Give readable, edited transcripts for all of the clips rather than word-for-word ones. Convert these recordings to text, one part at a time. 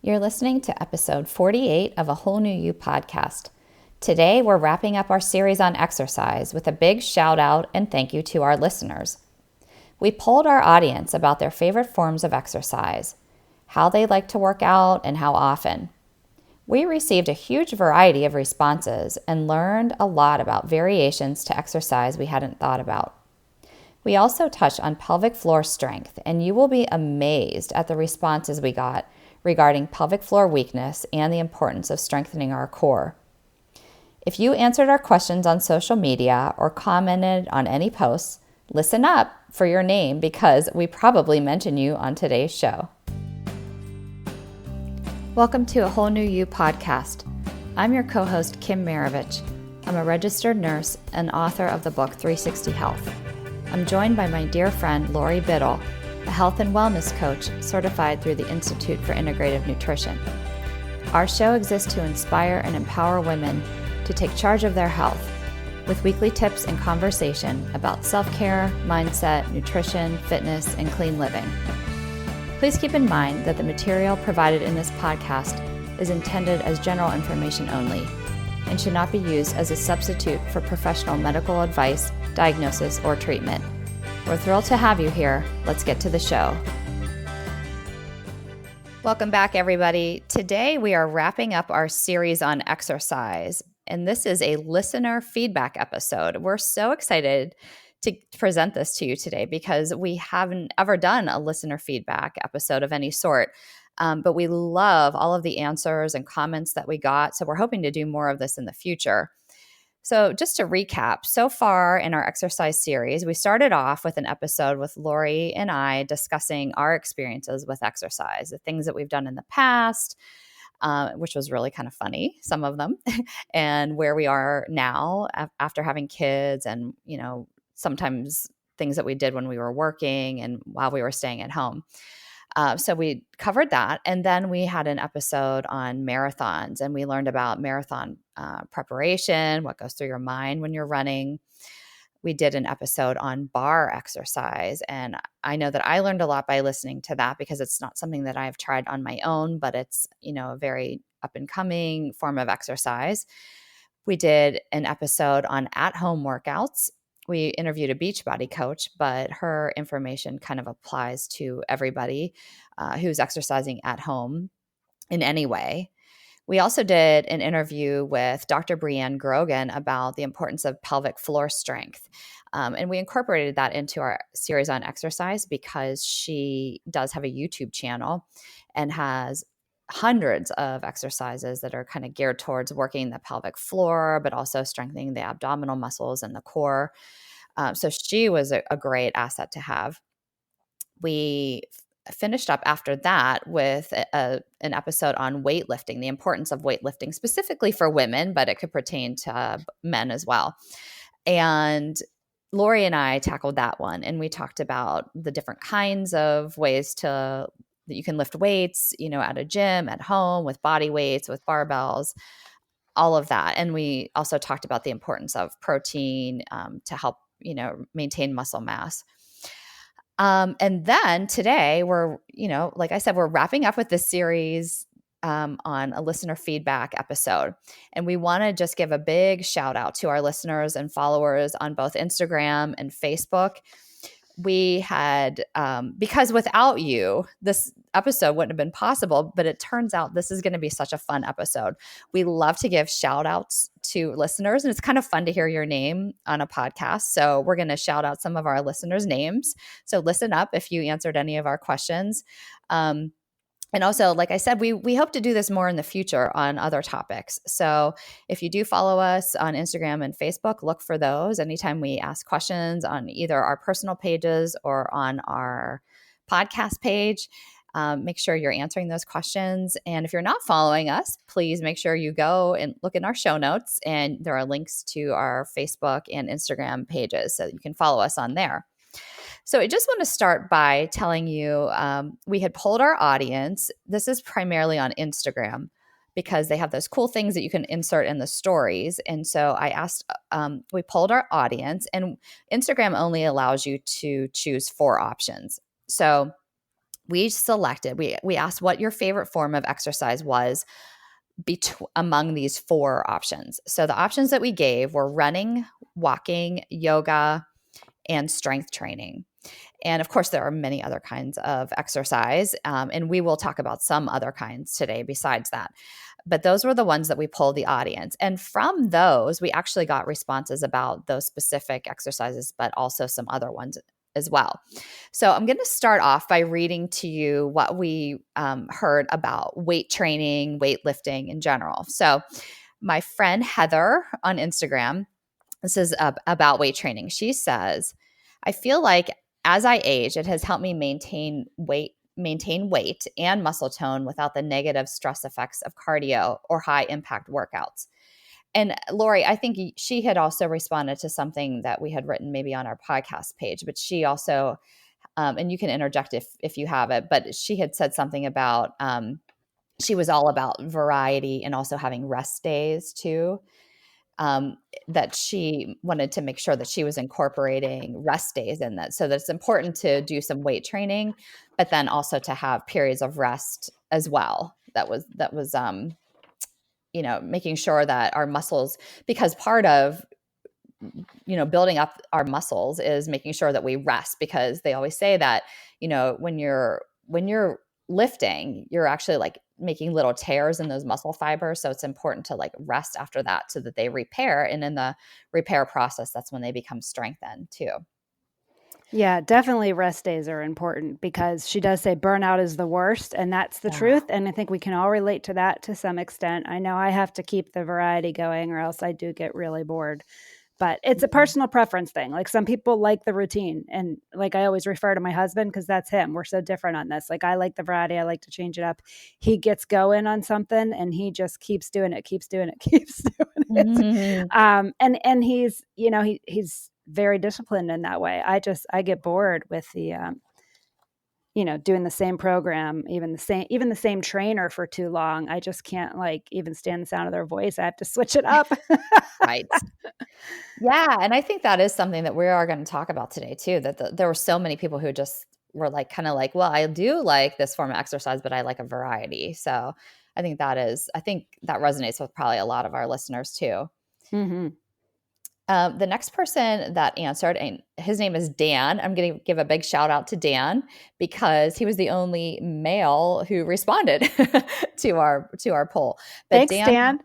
You're listening to episode 48 of A Whole New You podcast. Today, we're wrapping up our series on exercise with a big shout out and thank you to our listeners. We polled our audience about their favorite forms of exercise, how they like to work out, and how often. We received a huge variety of responses and learned a lot about variations to exercise we hadn't thought about. We also touched on pelvic floor strength, and you will be amazed at the responses we got regarding pelvic floor weakness and the importance of strengthening our core. If you answered our questions on social media or commented on any posts, listen up for your name because we probably mention you on today's show. Welcome to A Whole New You podcast. I'm your co-host, Kim Maravich. I'm a registered nurse and author of the book 360 Health. I'm joined by my dear friend, Laurie Biddle, a health and wellness coach certified through the Institute for Integrative Nutrition. Our show exists to inspire and empower women to take charge of their health with weekly tips and conversation about self-care, mindset, nutrition, fitness, and clean living. Please keep in mind that the material provided in this podcast is intended as general information only and should not be used as a substitute for professional medical advice, diagnosis, or treatment. We're thrilled to have you here. Let's get to the show. Welcome back, everybody. Today, we are wrapping up our series on exercise, and this is a listener feedback episode. We're so excited to present this to you today because we haven't ever done a listener feedback episode of any sort, but we love all of the answers and comments that we got, so we're hoping to do more of this in the future. So just to recap, so far in our exercise series, we started off with an episode with Laurie and I discussing our experiences with exercise, the things that we've done in the past, which was really kind of funny, some of them, and where we are now after having kids and, sometimes things that we did when we were working and while we were staying at home. So we covered that. And then we had an episode on marathons and we learned about marathon preparation, what goes through your mind when you're running. We did an episode on barre exercise. And I know that I learned a lot by listening to that because it's not something that I've tried on my own, but it's, a very up and coming form of exercise. We did an episode on at-home workouts. We interviewed a Beachbody coach, but her information kind of applies to everybody who's exercising at home in any way. We also did an interview with Dr. Brianne Grogan about the importance of pelvic floor strength. And we incorporated that into our series on exercise because she does have a YouTube channel and has hundreds of exercises that are kind of geared towards working the pelvic floor, but also strengthening the abdominal muscles and the core. So she was a great asset to have. We finished up after that with an episode on weightlifting, the importance of weightlifting specifically for women, but it could pertain to men as well. And Laurie and I tackled that one, and we talked about the different kinds of ways that you can lift weights, at a gym, at home, with body weights, with barbells, all of that. And we also talked about the importance of protein to help, maintain muscle mass. And then today we're, like I said, we're wrapping up with this series on a listener feedback episode. And we want to just give a big shout out to our listeners and followers on both Instagram and Facebook. We had, because without you, this episode wouldn't have been possible, but it turns out this is going to be such a fun episode. We love to give shout outs to listeners, and it's kind of fun to hear your name on a podcast. So we're going to shout out some of our listeners' names. So listen up if you answered any of our questions. And also, like I said, we hope to do this more in the future on other topics. So if you do follow us on Instagram and Facebook, look for those anytime we ask questions on either our personal pages or on our podcast page. Make sure you're answering those questions. And if you're not following us, please make sure you go and look in our show notes. And there are links to our Facebook and Instagram pages so that you can follow us on there. So I just want to start by telling you we had polled our audience. This is primarily on Instagram because they have those cool things that you can insert in the stories. And so I asked, we polled our audience, and Instagram only allows you to choose 4 options. So we asked what your favorite form of exercise was among these 4 options. So the options that we gave were running, walking, yoga, and strength training. And of course, there are many other kinds of exercise, and we will talk about some other kinds today besides that. But those were the ones that we polled the audience. And from those, we actually got responses about those specific exercises, but also some other ones as well. So I'm going to start off by reading to you what we heard about weight training, weightlifting in general. So my friend Heather on Instagram, this is about weight training. She says, I feel like as I age, it has helped me maintain weight and muscle tone without the negative stress effects of cardio or high impact workouts. And Laurie, I think she had also responded to something that we had written maybe on our podcast page, but she also, and you can interject if you have it, but she had said something about, she was all about variety and also having rest days too. That she wanted to make sure that she was incorporating rest days in that. So that it's important to do some weight training, but then also to have periods of rest as well. That was making sure that our muscles, because part of, building up our muscles is making sure that we rest, because they always say that, when you're lifting, you're actually like making little tears in those muscle fibers. So it's important to like rest after that so that they repair. And in the repair process, that's when they become strengthened too. Yeah, definitely rest days are important, because she does say burnout is the worst, and that's the truth. And I think we can all relate to that to some extent. I know I have to keep the variety going or else I do get really bored. But it's a personal preference thing. Like some people like the routine. And like I always refer to my husband because that's him. We're so different on this. Like I like the variety. I like to change it up. He gets going on something and he just keeps doing it, keeps doing it, keeps doing it. And he's, he's very disciplined in that way. I get bored with the, doing the same program, even the same trainer for too long. I just can't like even stand the sound of their voice. I have to switch it up. Right. Yeah. And I think that is something that we are going to talk about today too, that there were so many people who just were like, kind of like, well, I do like this form of exercise, but I like a variety. So I think that resonates with probably a lot of our listeners too. Mm-hmm. The next person that answered, and his name is Dan. I'm going to give a big shout out to Dan because he was the only male who responded to our poll. But Thanks, Dan.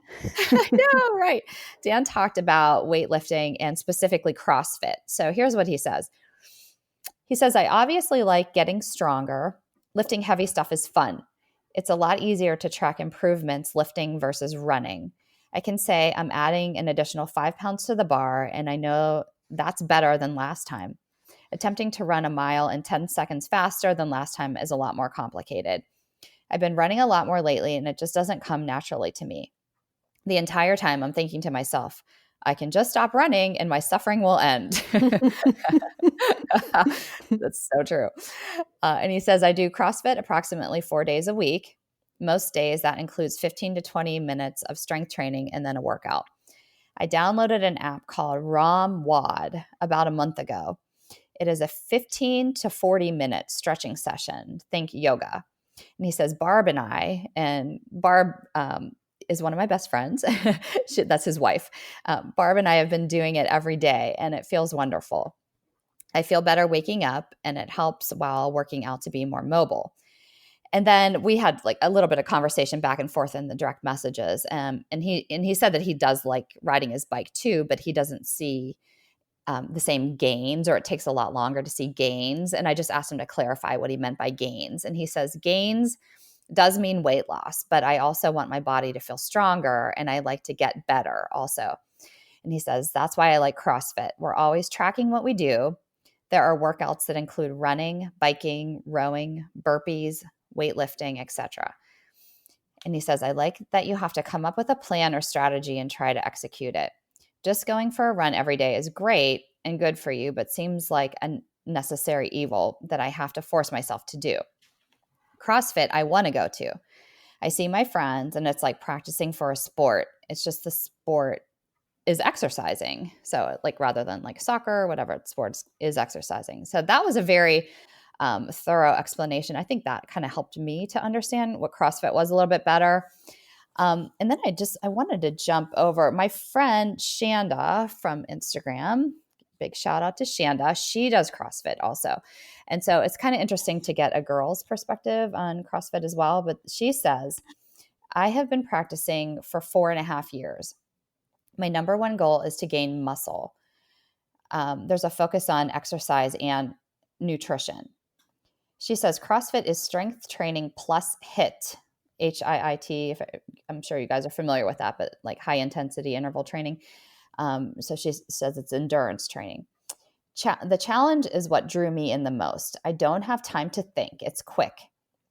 I know, right? Dan talked about weightlifting and specifically CrossFit. So here's what he says. He says, I obviously like getting stronger. Lifting heavy stuff is fun. It's a lot easier to track improvements lifting versus running. I can say I'm adding an additional 5 pounds to the bar, and I know that's better than last time. Attempting to run a mile in 10 seconds faster than last time is a lot more complicated. I've been running a lot more lately, and it just doesn't come naturally to me. The entire time I'm thinking to myself, I can just stop running and my suffering will end. That's so true. And he says, I do CrossFit approximately 4 days a week. Most days that includes 15 to 20 minutes of strength training and then a workout. I downloaded an app called ROM WOD about a month ago. It is a 15 to 40 minute stretching session. Think yoga. And he says, Barb is one of my best friends. That's his wife. Barb and I have been doing it every day, and it feels wonderful. I feel better waking up, and it helps while working out to be more mobile. And then we had like a little bit of conversation back and forth in the direct messages. And he said that he does like riding his bike too, but he doesn't see the same gains, or it takes a lot longer to see gains. And I just asked him to clarify what he meant by gains. And he says gains does mean weight loss, but I also want my body to feel stronger, and I like to get better also. And he says, that's why I like CrossFit. We're always tracking what we do. There are workouts that include running, biking, rowing, burpees, weightlifting, etc. And he says, I like that you have to come up with a plan or strategy and try to execute it. Just going for a run every day is great and good for you, but seems like a necessary evil that I have to force myself to do. CrossFit, I want to go to. I see my friends, and it's like practicing for a sport. It's just the sport is exercising. So like rather than like soccer or whatever sports is exercising. So that was a very thorough explanation. I think that kind of helped me to understand what CrossFit was a little bit better. And then I wanted to jump over my friend Shanda from Instagram. Big shout out to Shanda. She does CrossFit also. And so it's kind of interesting to get a girl's perspective on CrossFit as well. But she says, I have been practicing for 4.5 years. My number one goal is to gain muscle. There's a focus on exercise and nutrition. She says CrossFit is strength training plus HIIT, HIIT. I'm sure you guys are familiar with that, but like high intensity interval training. So she says it's endurance training. The challenge is what drew me in the most. I don't have time to think. It's quick.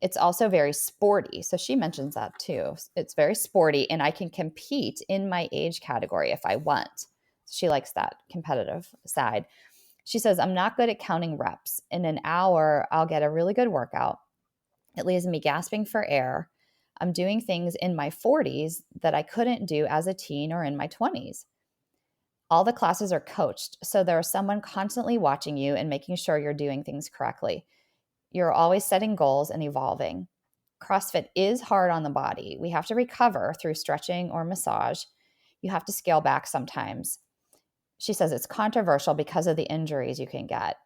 It's also very sporty. So she mentions that too. It's very sporty, and I can compete in my age category if I want. She likes that competitive side. She says, I'm not good at counting reps. In an hour, I'll get a really good workout. It leaves me gasping for air. I'm doing things in my 40s that I couldn't do as a teen or in my 20s. All the classes are coached, so there's someone constantly watching you and making sure you're doing things correctly. You're always setting goals and evolving. CrossFit is hard on the body. We have to recover through stretching or massage. You have to scale back sometimes. She says it's controversial because of the injuries you can get.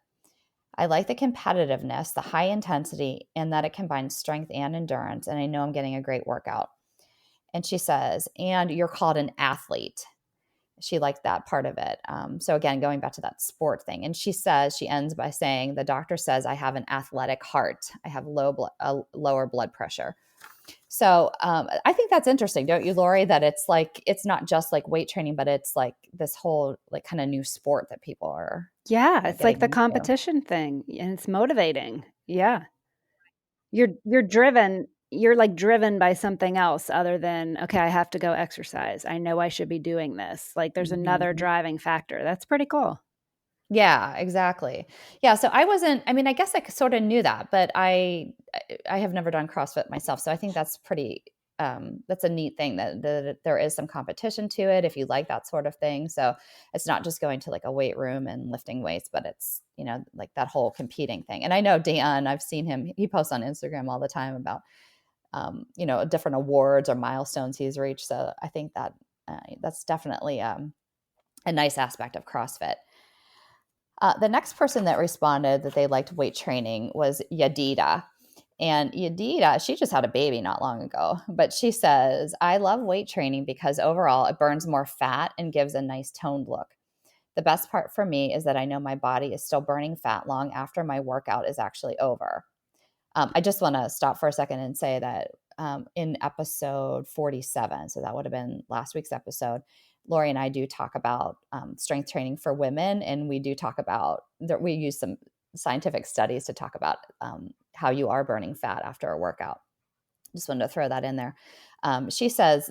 I like the competitiveness, the high intensity, and that it combines strength and endurance. And I know I'm getting a great workout. And she says, and you're called an athlete. She liked that part of it. So again, going back to that sport thing. And she says, she ends by saying, the doctor says I have an athletic heart. I have lower blood pressure. So I think that's interesting, don't you, Laurie? That it's like, it's not just like weight training, but it's like this whole like kind of new sport that people are. Yeah, it's like the into. competition thing, and it's motivating. Yeah. You're driven, you're like driven by something else other than, okay, I have to go exercise. I know I should be doing this. Like there's another Mhm. driving factor. That's pretty cool. Yeah, exactly. Yeah, so I mean, I guess I sort of knew that, but I have never done CrossFit myself. So I think that's pretty that's a neat thing that there is some competition to it if you like that sort of thing. So it's not just going to like a weight room and lifting weights, but it's, like that whole competing thing. And I know Dan, I've seen him, he posts on Instagram all the time about different awards or milestones he's reached. So I think that that's definitely a nice aspect of CrossFit. The next person that responded that they liked weight training was Yadida. And Yadida, she just had a baby not long ago, but she says, I love weight training because overall it burns more fat and gives a nice toned look. The best part for me is that I know my body is still burning fat long after my workout is actually over. I just want to stop for a second and say that in episode 47, so that would have been last week's episode, Laurie and I do talk about strength training for women, and we do talk about that. We use some scientific studies to talk about how you are burning fat after a workout. Just wanted to throw that in there. She says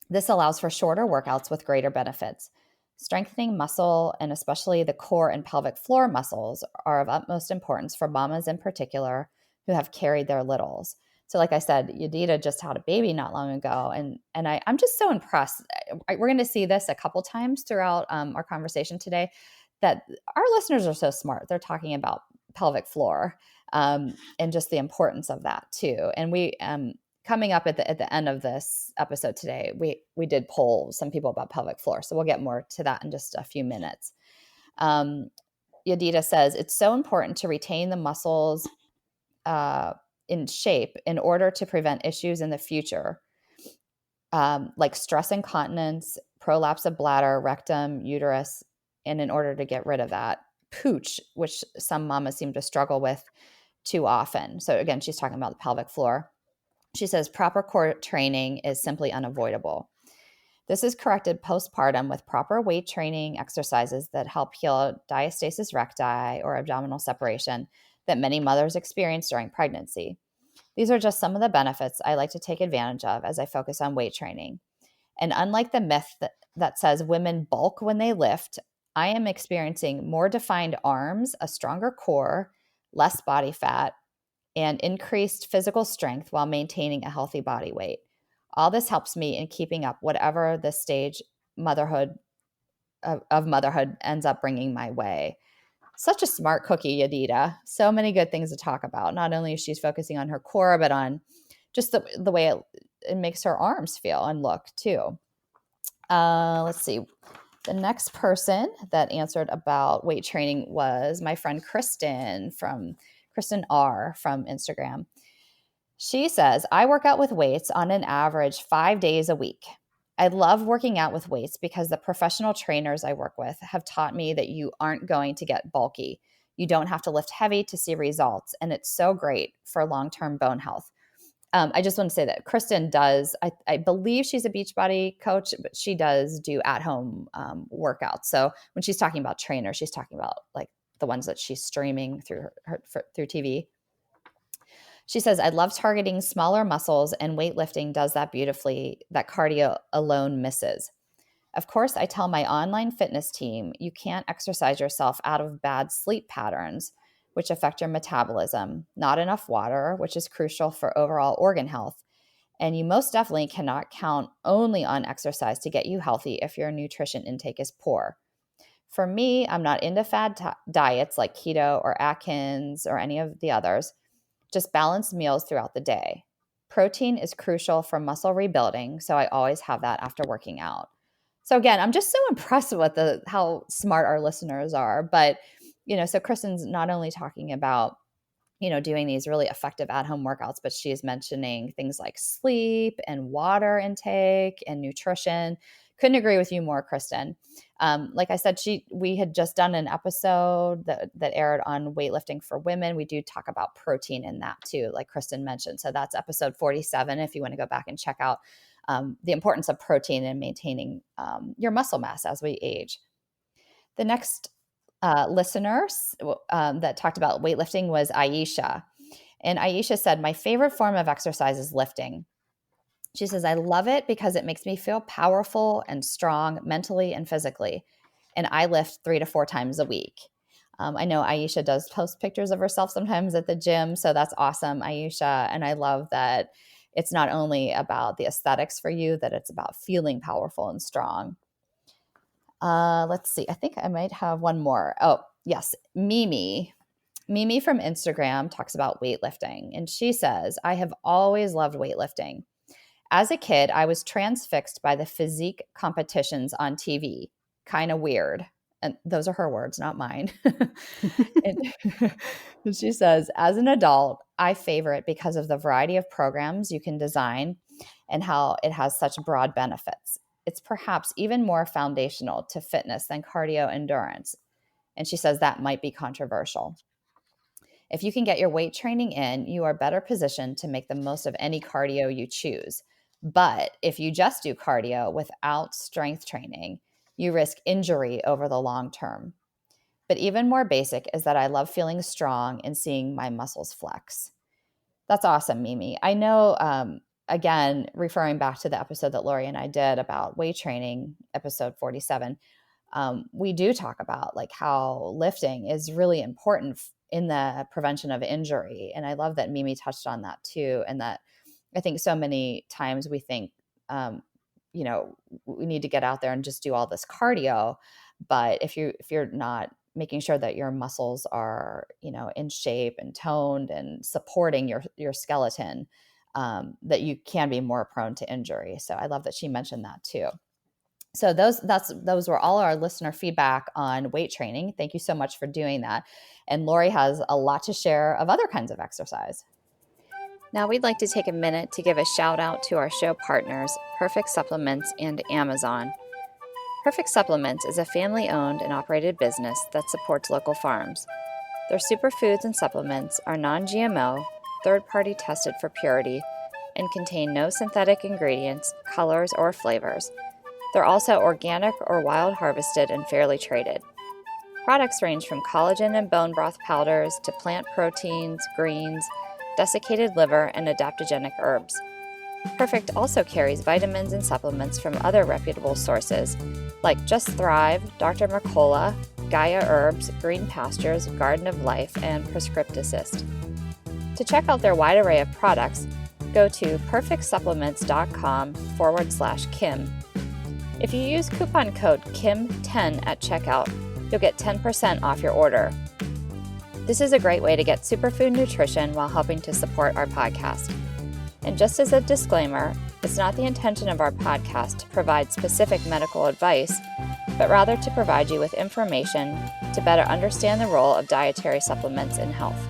this allows for shorter workouts with greater benefits. Strengthening muscle, and especially the core and pelvic floor muscles, are of utmost importance for mamas in particular who have carried their littles. So like I said, Yadida just had a baby not long ago, and I'm just so impressed. We're going to see this a couple times throughout our conversation today, that our listeners are so smart. They're talking about pelvic floor and just the importance of that too. And we coming up at the end of this episode today, we did poll some people about pelvic floor. So we'll get more to that in just a few minutes. Yadida says, it's so important to retain the muscles in shape in order to prevent issues in the future, like stress incontinence, prolapse of bladder, rectum, uterus, and in order to get rid of that pooch, which some mamas seem to struggle with too often. So again, she's talking about the pelvic floor. She says proper core training is simply unavoidable. This is corrected postpartum with proper weight training exercises that help heal diastasis recti, or abdominal separation, that many mothers experience during pregnancy. These are just some of the benefits I like to take advantage of as I focus on weight training. And unlike the myth that says women bulk when they lift, I am experiencing more defined arms, a stronger core, less body fat, and increased physical strength while maintaining a healthy body weight. All this helps me in keeping up whatever the stage of motherhood ends up bringing my way. Such a smart cookie, Yadida. So many good things to talk about. Not only is she focusing on her core, but on just the way it makes her arms feel and look too. Let's see. The next person that answered about weight training was my friend Kristen R from Instagram. She says, I work out with weights on an average 5 days a week. I love working out with weights because the professional trainers I work with have taught me that you aren't going to get bulky. You don't have to lift heavy to see results, and it's so great for long-term bone health. I just want to say that Kristen does, I believe she's a Beachbody coach, but she does do at-home workouts. So when she's talking about trainers, she's talking about like the ones that she's streaming through through TV. She says, I love targeting smaller muscles, and weightlifting does that beautifully, that cardio alone misses. Of course, I tell my online fitness team, you can't exercise yourself out of bad sleep patterns, which affect your metabolism, not enough water, which is crucial for overall organ health. And you most definitely cannot count only on exercise to get you healthy if your nutrition intake is poor. For me, I'm not into fad diets like keto or Atkins or any of the others, just balanced meals throughout the day. Protein is crucial for muscle rebuilding, so I always have that after working out. So again, I'm just so impressed with how smart our listeners are. But, so Kristen's not only talking about, doing these really effective at-home workouts, but she is mentioning things like sleep and water intake and nutrition. Couldn't agree with you more, Kristen. Like I said, we had just done an episode that aired on weightlifting for women. We do talk about protein in that too, like Kristen mentioned. So that's episode 47 if you want to go back and check out the importance of protein in maintaining your muscle mass as we age. The next listener that talked about weightlifting was Aisha. And Aisha said, my favorite form of exercise is lifting. She says, I love it because it makes me feel powerful and strong mentally and physically. And I lift 3 to 4 times a week. I know Aisha does post pictures of herself sometimes at the gym. So that's awesome, Aisha. And I love that it's not only about the aesthetics for you, that it's about feeling powerful and strong. Let's see. I think I might have one more. Oh, yes. Mimi from Instagram talks about weightlifting. And she says, I have always loved weightlifting. As a kid, I was transfixed by the physique competitions on TV. Kind of weird. And those are her words, not mine. And she says, as an adult, I favor it because of the variety of programs you can design and how it has such broad benefits. It's perhaps even more foundational to fitness than cardio endurance. And she says that might be controversial. If you can get your weight training in, you are better positioned to make the most of any cardio you choose. But if you just do cardio without strength training, you risk injury over the long term. But even more basic is that I love feeling strong and seeing my muscles flex. That's awesome, Mimi. I know, again, referring back to the episode that Laurie and I did about weight training, episode 47, we do talk about like how lifting is really important in the prevention of injury. And I love that Mimi touched on that too. And that I think so many times we think, we need to get out there and just do all this cardio. But if you're not making sure that your muscles are, in shape and toned and supporting your skeleton, that you can be more prone to injury. So I love that she mentioned that too. So those were all our listener feedback on weight training. Thank you so much for doing that. And Laurie has a lot to share of other kinds of exercise. Now we'd like to take a minute to give a shout out to our show partners, Perfect Supplements and Amazon. Perfect Supplements is a family-owned and operated business that supports local farms. Their superfoods and supplements are non-GMO, third-party tested for purity, and contain no synthetic ingredients, colors, or flavors. They're also organic or wild harvested and fairly traded. Products range from collagen and bone broth powders to plant proteins, greens, desiccated liver, and adaptogenic herbs. Perfect also carries vitamins and supplements from other reputable sources, like Just Thrive, Dr. Mercola, Gaia Herbs, Green Pastures, Garden of Life, and Prescript Assist. To check out their wide array of products, go to perfectsupplements.com/Kim. If you use coupon code KIM10 at checkout, you'll get 10% off your order. This is a great way to get superfood nutrition while helping to support our podcast. And just as a disclaimer, it's not the intention of our podcast to provide specific medical advice, but rather to provide you with information to better understand the role of dietary supplements in health.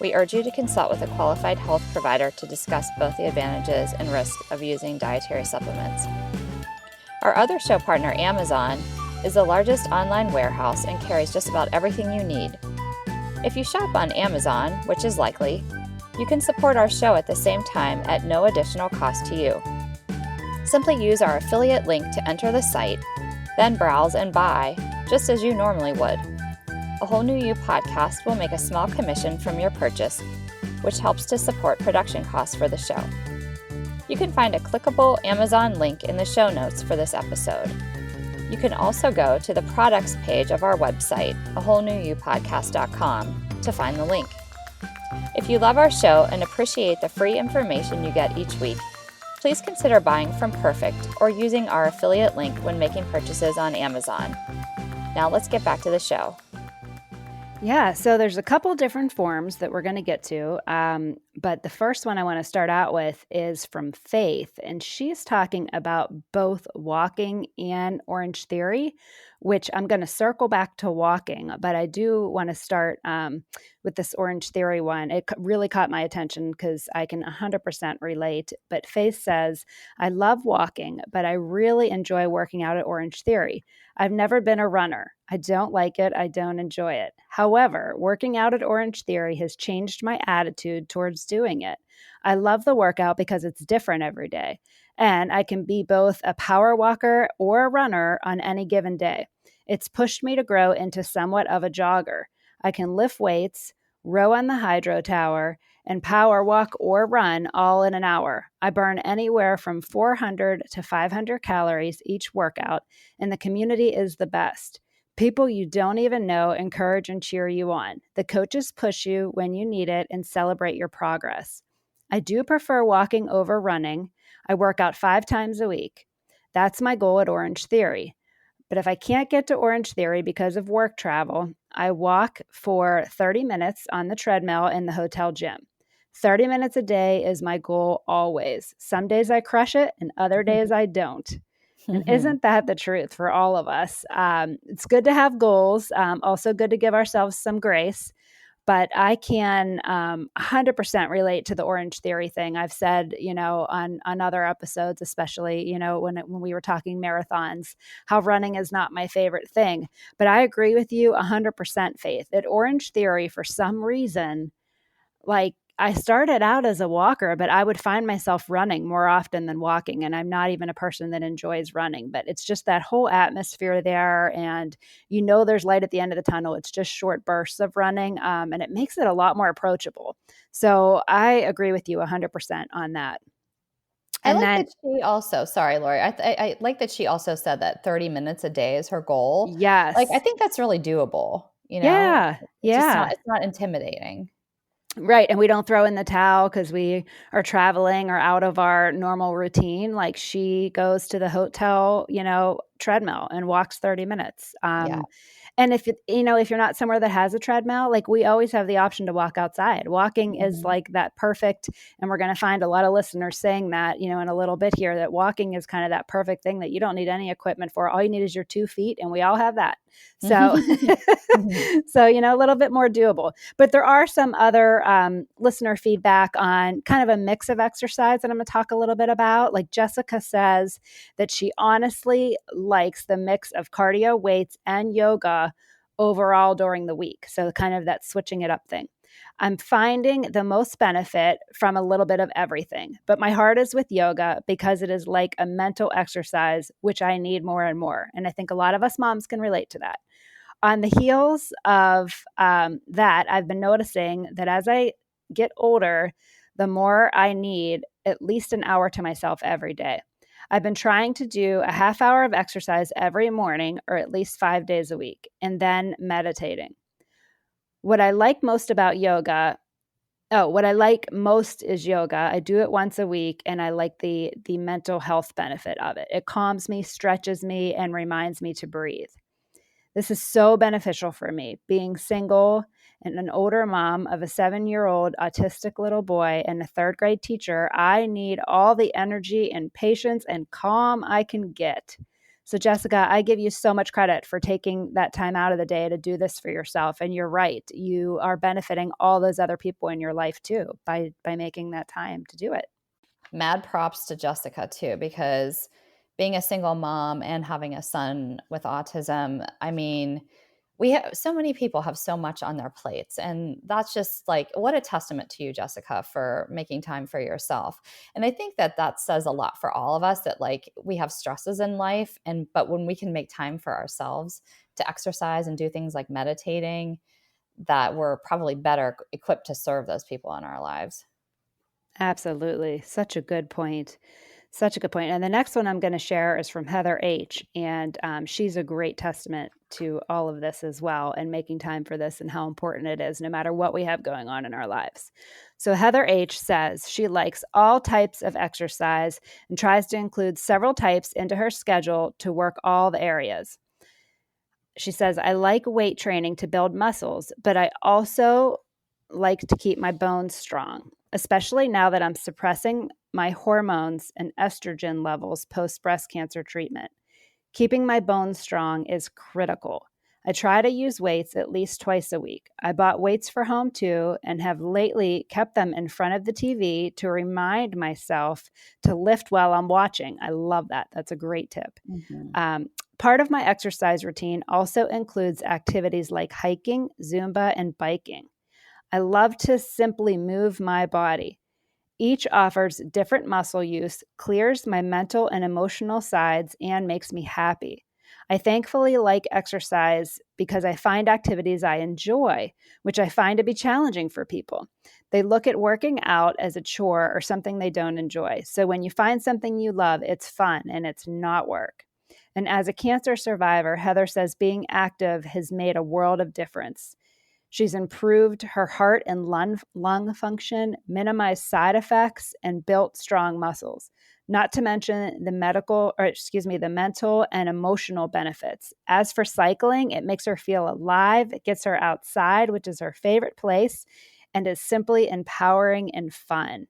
We urge you to consult with a qualified health provider to discuss both the advantages and risks of using dietary supplements. Our other show partner, Amazon, is the largest online warehouse and carries just about everything you need. If you shop on Amazon, which is likely, you can support our show at the same time at no additional cost to you. Simply use our affiliate link to enter the site, then browse and buy, just as you normally would. A Whole New You podcast will make a small commission from your purchase, which helps to support production costs for the show. You can find a clickable Amazon link in the show notes for this episode. You can also go to the products page of our website, awholenewyouPodcast.com, to find the link. If you love our show and appreciate the free information you get each week, please consider buying from Perfect or using our affiliate link when making purchases on Amazon. Now let's get back to the show. Yeah, so there's a couple different forms that we're going to get to, but the first one I want to start out with is from Faith, and she's talking about both walking and Orange Theory, which I'm going to circle back to walking, but I do want to start with this Orange Theory one. It really caught my attention because I can 100% relate, but Faith says, I love walking, but I really enjoy working out at Orange Theory. I've never been a runner. I don't like it. I don't enjoy it. However, working out at Orange Theory has changed my attitude towards doing it. I love the workout because it's different every day, and I can be both a power walker or a runner on any given day. It's pushed me to grow into somewhat of a jogger. I can lift weights, row on the hydro tower, and power walk or run all in an hour. I burn anywhere from 400 to 500 calories each workout, and the community is the best. People you don't even know encourage and cheer you on. The coaches push you when you need it and celebrate your progress. I do prefer walking over running. I work out 5 times a week. That's my goal at Orange Theory. But if I can't get to Orange Theory because of work travel, I walk for 30 minutes on the treadmill in the hotel gym. 30 minutes a day is my goal always. Some days I crush it and other days I don't. And isn't that the truth for all of us? It's good to have goals, also good to give ourselves some grace. But I can 100% relate to the Orange Theory thing. I've said, on other episodes, especially, when we were talking marathons, how running is not my favorite thing. But I agree with you 100%, Faith. At Orange Theory, for some reason, I started out as a walker, but I would find myself running more often than walking. And I'm not even a person that enjoys running, but it's just that whole atmosphere there. And there's light at the end of the tunnel. It's just short bursts of running. And it makes it a lot more approachable. So I agree with you 100% on that. And that she also, sorry, Lori, I like that she also said that 30 minutes a day is her goal. Yes. I think that's really doable, Yeah. It's not intimidating. Right. And we don't throw in the towel because we are traveling or out of our normal routine. Like she goes to the hotel, treadmill and walks 30 minutes. Yeah. And if you're not somewhere that has a treadmill, we always have the option to walk outside. Walking is that perfect. And we're going to find a lot of listeners saying that, in a little bit here, that walking is kind of that perfect thing that you don't need any equipment for. All you need is your 2 feet. And we all have that. So, so, a little bit more doable. But there are some other listener feedback on kind of a mix of exercise that I'm going to talk a little bit about. Like Jessica says that she honestly likes the mix of cardio, weights, and yoga overall during the week. So kind of that switching it up thing. I'm finding the most benefit from a little bit of everything, but my heart is with yoga because it is like a mental exercise, which I need more and more. And I think a lot of us moms can relate to that. On the heels of that, I've been noticing that as I get older, the more I need at least an hour to myself every day. I've been trying to do a half hour of exercise every morning or at least 5 days a week, and then meditating. What I like most is yoga. I do it once a week, and I like the mental health benefit of it. It calms me, stretches me, and reminds me to breathe. This is so beneficial for me, being single and an older mom of a 7-year-old autistic little boy and a third grade teacher. I need all the energy and patience and calm I can get. So, Jessica, I give you so much credit for taking that time out of the day to do this for yourself. And you're right. You are benefiting all those other people in your life too by making that time to do it. Mad props to Jessica too, because being a single mom and having a son with autism, I mean, we have so many people have so much on their plates, and that's just like, what a testament to you, Jessica, for making time for yourself. And I think that that says a lot for all of us, that like we have stresses in life, and but when we can make time for ourselves to exercise and do things like meditating, that we're probably better equipped to serve those people in our lives. Absolutely. Such a good point. Such a good point. And the next one I'm going to share is from Heather H. And she's a great testament to all of this as well, and making time for this and how important it is, no matter what we have going on in our lives. So Heather H. says she likes all types of exercise and tries to include several types into her schedule to work all the areas. She says, I like weight training to build muscles, but I also like to keep my bones strong, especially now that I'm suppressing my hormones and estrogen levels post breast cancer treatment. Keeping my bones strong is critical. I try to use weights at least twice a week. I bought weights for home too and have lately kept them in front of the TV to remind myself to lift while I'm watching. I love that. That's a great tip. Mm-hmm. Part of my exercise routine also includes activities like hiking, Zumba, and biking. I love to simply move my body. Each offers different muscle use, clears my mental and emotional sides, and makes me happy. I thankfully like exercise because I find activities I enjoy, which I find to be challenging for people. They look at working out as a chore or something they don't enjoy. So when you find something you love, it's fun and it's not work. And as a cancer survivor, Heather says being active has made a world of difference. She's improved her heart and lung function, minimized side effects, and built strong muscles. Not to mention the the mental and emotional benefits. As for cycling, it makes her feel alive. It gets her outside, which is her favorite place, and is simply empowering and fun.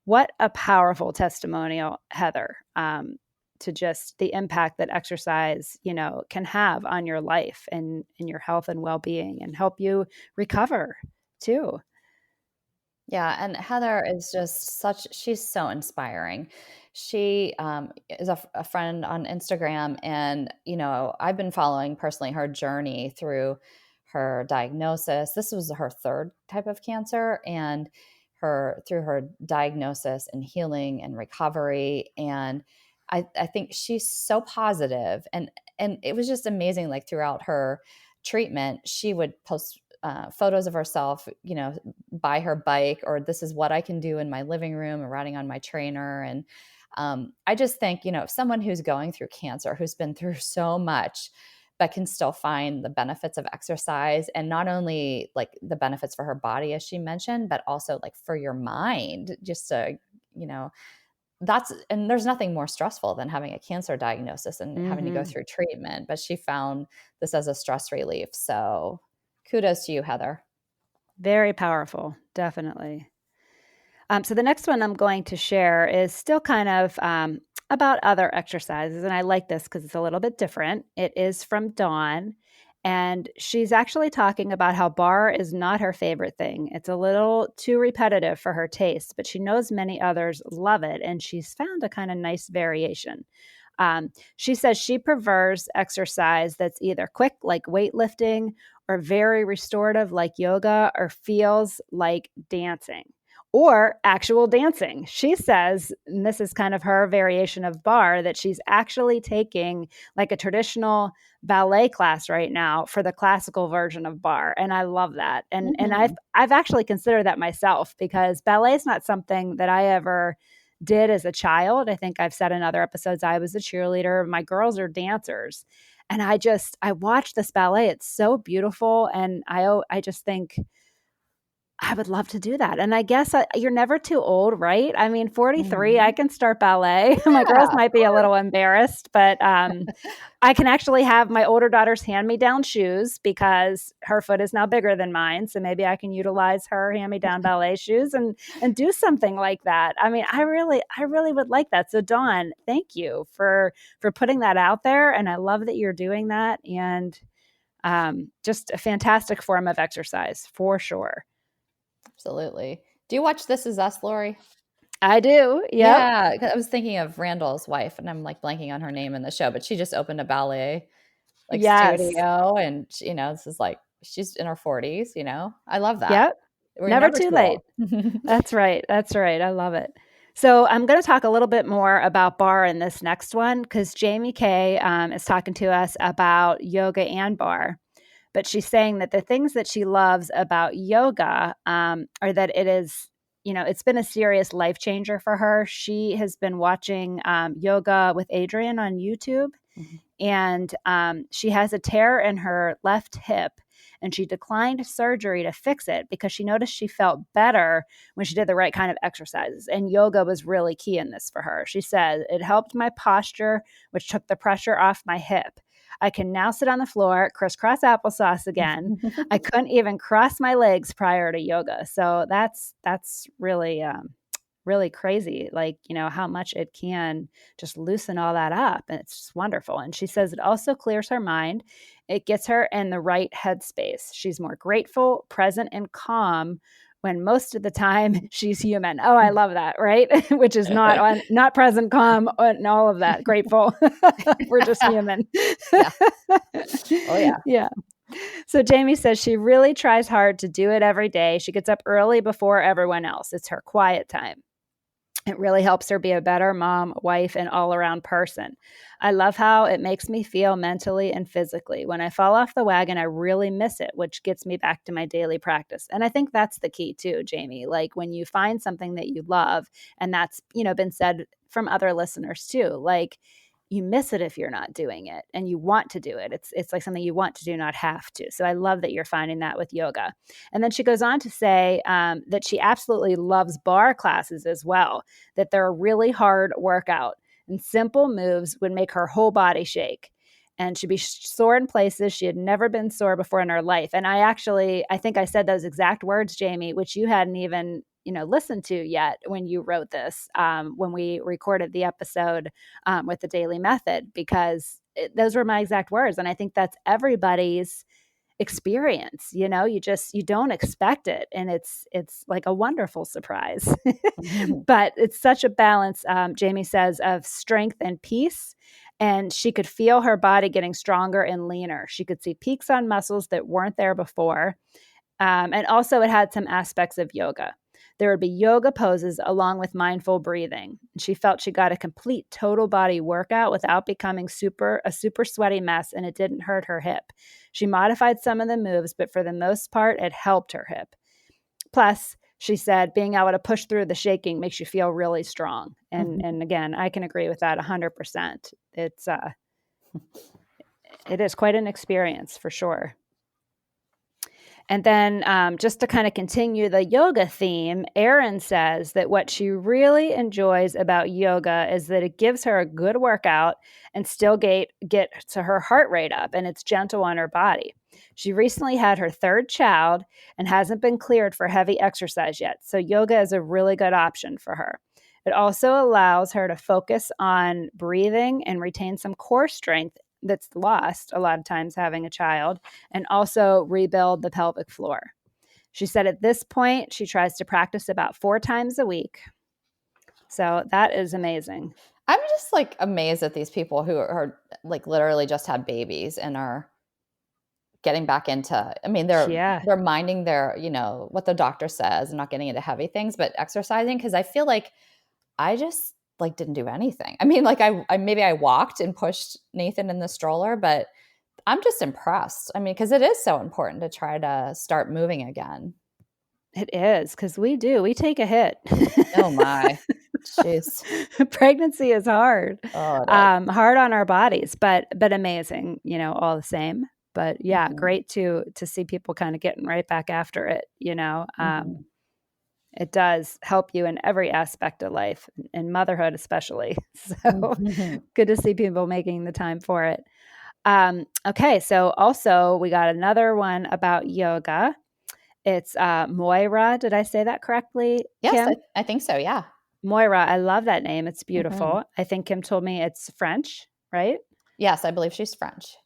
What a powerful testimonial, Heather, to just the impact that exercise, can have on your life and in your health and well-being, and help you recover too. Yeah, and Heather is just she's so inspiring. She is a friend on Instagram, and I've been following personally her journey through her diagnosis. This was her third type of cancer, and her through her diagnosis and healing and recovery. And I think she's so positive, and it was just amazing. Like throughout her treatment, she would post photos of herself, by her bike, or this is what I can do in my living room and riding on my trainer. And I just think, someone who's going through cancer, who's been through so much, but can still find the benefits of exercise, and not only like the benefits for her body, as she mentioned, but also like for your mind, just to, you know, and there's nothing more stressful than having a cancer diagnosis and having to go Mm-hmm. through treatment. But she found this as a stress relief. So kudos to you, Heather. Very powerful, definitely. So the next one I'm going to share is still kind of about other exercises, and I like this because it's a little bit different. It is from Dawn, and she's actually talking about how barre is not her favorite thing. It's a little too repetitive for her taste, but she knows many others love it, and she's found a kind of nice variation. She says she prefers exercise that's either quick, like weightlifting, or very restorative, like yoga, or feels like dancing, or actual dancing. She says, and this is kind of her variation of barre, that she's actually taking like a traditional ballet class right now for the classical version of barre, and I love that. And Mhm. I've actually considered that myself, because ballet is not something that I ever did as a child. I think I've said in other episodes I was a cheerleader. My girls are dancers. And I watched this ballet. It's so beautiful, and I just think I would love to do that. And I guess you're never too old, right? I mean, 43, I Mhm. can start ballet. My Yeah, girls of might be a course. little embarrassed, but I can actually have my older daughter's hand-me-down shoes because her foot is now bigger than mine. So maybe I can utilize her hand-me-down ballet shoes and do something like that. I mean, I really would like that. So Dawn, thank you for putting that out there. And I love that you're doing that. And just a fantastic form of exercise for sure. Absolutely. Do you watch This Is Us, Lori? I do. Yep. Yeah, 'cause I was thinking of Randall's wife, and I'm, like, blanking on her name in the show, but she just opened a ballet, like, Yes. studio, and sh this is, like she's in her 40s, you know? I love that. Yep. We're Never never too too late. old. That's right. That's right. I love it. So I'm going to talk a little bit more about barre in this next one because Jamie Kay is talking to us about yoga and barre. But she's saying that the things that she loves about yoga are that it is, it's been a serious life changer for her. She has been watching yoga with Adrian on YouTube, Mhm. and she has a tear in her left hip. And she declined surgery to fix it because she noticed she felt better when she did the right kind of exercises. And yoga was really key in this for her. She said, it helped my posture, which took the pressure off my hip. I can now sit on the floor, crisscross applesauce again. I couldn't even cross my legs prior to yoga. So that's really crazy, like, how much it can just loosen all that up. And it's just wonderful. And she says it also clears her mind. It gets her in the right headspace. She's more grateful, present, and calm when most of the time she's human. Oh, I love that, right? Which is not present, calm, and all of that. Grateful. We're just human. Yeah. Oh, yeah. Yeah. So Jamie says she really tries hard to do it every day. She gets up early before everyone else. It's her quiet time. It really helps her be a better mom, wife, and all around person. I love how it makes me feel mentally and physically. When I fall off the wagon, I really miss it, which gets me back to my daily practice. And I think that's the key too, Jamie. Like when you find something that you love, and that's, been said from other listeners too, like you miss it if you're not doing it and you want to do it. It's like something you want to do, not have to. So I love that you're finding that with yoga. And then she goes on to say that she absolutely loves barre classes as well, that they're a really hard workout and simple moves would make her whole body shake. And she'd be sore in places she had never been sore before in her life. And I think I said those exact words, Jamie, which you hadn't even, listened to yet when you wrote this, when we recorded the episode with the Daily Method, because those were my exact words. And I think that's everybody's experience. You don't expect it, and it's like a wonderful surprise. But it's such a balance, Jamie says, of strength and peace. And she could feel her body getting stronger and leaner. She could see peaks on muscles that weren't there before. And also, it had some aspects of yoga. There would be yoga poses along with mindful breathing. She felt she got a complete total body workout without becoming a super sweaty mess, and it didn't hurt her hip. She modified some of the moves, but for the most part, it helped her hip. Plus, she said, being able to push through the shaking makes you feel really strong. And again, I can agree with that 100%. It is quite an experience for sure. And then just to kind of continue the yoga theme, Erin says that what she really enjoys about yoga is that it gives her a good workout and still get to her heart rate up, and it's gentle on her body. She recently had her third child and hasn't been cleared for heavy exercise yet, so yoga is a really good option for her. It also allows her to focus on breathing and retain some core strength that's lost a lot of times having a child, and also rebuild the pelvic floor. She said at this point, she tries to practice about 4 times a week. So that is amazing. I'm just like amazed at these people who are like literally just had babies and are getting back into, I mean, Yeah. they're minding their, what the doctor says and not getting into heavy things, but exercising. Cause I feel like I just like didn't do anything. I mean, like I maybe I walked and pushed Nathan in the stroller, but I'm just impressed. I mean, because it is so important to try to start moving again. It is, because we take a hit. Oh my, jeez. Pregnancy is hard. Oh, it is. Hard on our bodies, but amazing, all the same. But yeah, great to see people kind of getting right back after it, It does help you in every aspect of life, and motherhood especially. So good to see people making the time for it. Okay, so also we got another one about yoga. It's Moira. Did I say that correctly, Yes, Kim? I think so. Yeah. Moira. I love that name. It's beautiful. I think Kim told me it's French, right? Yes, I believe she's French.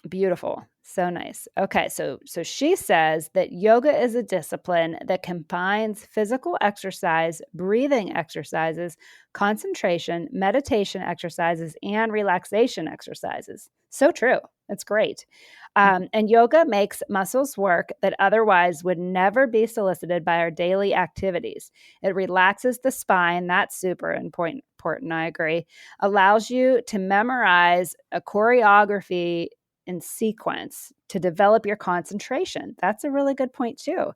Beautiful. So nice. Okay, so she says that yoga is a discipline that combines physical exercise, breathing exercises, concentration, meditation exercises, and relaxation exercises. So true. That's great. And yoga makes muscles work that otherwise would never be solicited by our daily activities. It relaxes the spine. That's super important. I agree. Allows you to memorize a choreography in sequence to develop your concentration. That's a really good point too.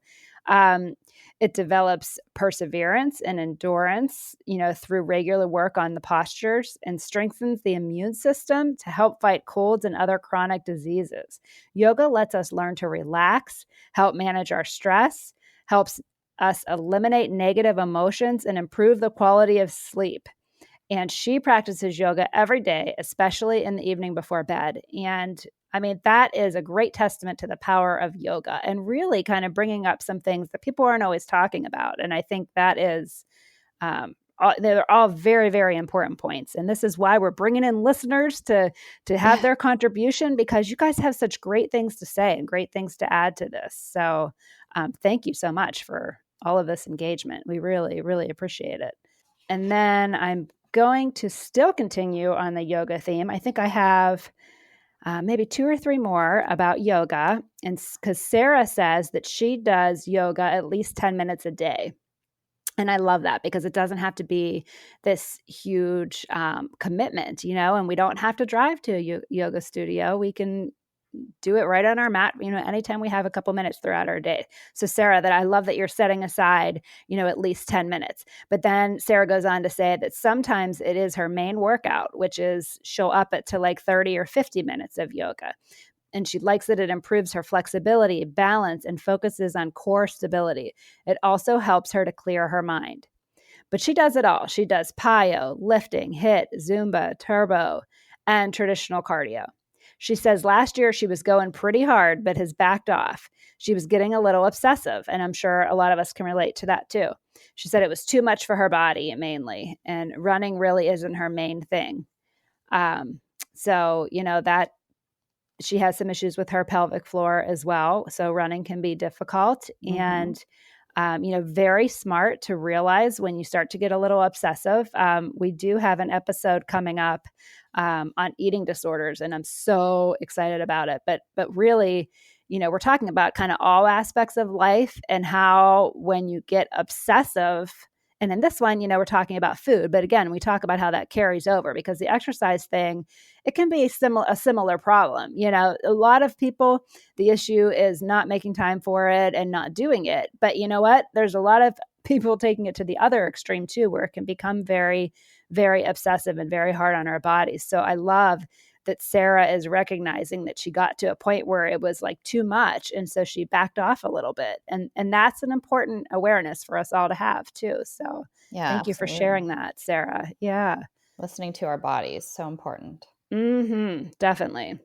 It develops perseverance and endurance, through regular work on the postures, and strengthens the immune system to help fight colds and other chronic diseases. Yoga lets us learn to relax, help manage our stress, helps us eliminate negative emotions, and improve the quality of sleep. And she practices yoga every day, especially in the evening before bed. And I mean, that is a great testament to the power of yoga and really kind of bringing up some things that people aren't always talking about. And I think that is, they're all very, very important points. And this is why we're bringing in listeners to have their contribution, because you guys have such great things to say and great things to add to this. So thank you so much for all of this engagement. We really, really appreciate it. And then I'm going to still continue on the yoga theme. I think I have maybe 2 or 3 more about yoga. And because Sarah says that she does yoga at least 10 minutes a day. And I love that because it doesn't have to be this huge commitment, and we don't have to drive to a yoga studio. We can do it right on our mat, anytime we have a couple minutes throughout our day. So Sarah, that I love that you're setting aside, at least 10 minutes. But then Sarah goes on to say that sometimes it is her main workout, which is she'll up it to like 30 or 50 minutes of yoga. And she likes that it improves her flexibility, balance, and focuses on core stability. It also helps her to clear her mind. But she does it all. She does plyo, lifting, HIIT, Zumba, turbo, and traditional cardio. She says last year she was going pretty hard, but has backed off. She was getting a little obsessive, and I'm sure a lot of us can relate to that too. She said it was too much for her body mainly, and running really isn't her main thing. So, that she has some issues with her pelvic floor as well. So running can be difficult. And very smart to realize when you start to get a little obsessive. We do have an episode coming up on eating disorders, and I'm so excited about it. But really, we're talking about kind of all aspects of life and how when you get obsessive, and in this one, we're talking about food, but again, we talk about how that carries over because the exercise thing, it can be a similar problem. A lot of people, the issue is not making time for it and not doing it. But you know what? There's a lot of people taking it to the other extreme too, where it can become very, very obsessive and very hard on our bodies. So I love that Sarah is recognizing that she got to a point where it was like too much. And so she backed off a little bit. And that's an important awareness for us all to have too. So thank you for sharing that, Sarah. Yeah. Listening to our bodies, so important. Definitely.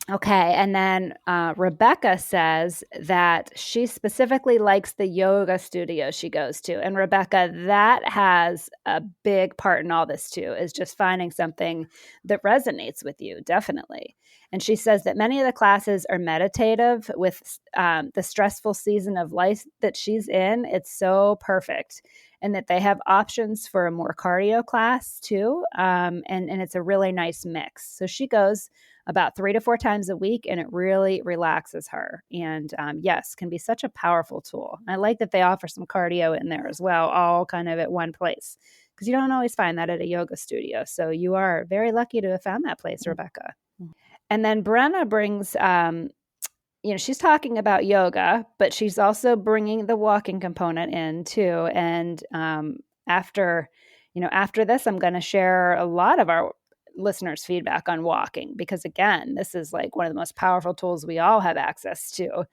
Okay. And then Rebecca says that she specifically likes the yoga studio she goes to. And Rebecca, that has a big part in all this too, is just finding something that resonates with you. Definitely. And she says that many of the classes are meditative with the stressful season of life that she's in. It's so perfect. And that they have options for a more cardio class too. And it's a really nice mix. So she goes about 3 to 4 times a week, and it really relaxes her. And yes, can be such a powerful tool. I like that they offer some cardio in there as well, all kind of at one place, because you don't always find that at a yoga studio. So you are very lucky to have found that place, Rebecca. And then Brenna brings, she's talking about yoga, but she's also bringing the walking component in too. And after this, I'm going to share a lot of our listeners' feedback on walking, because again, this is like one of the most powerful tools we all have access to.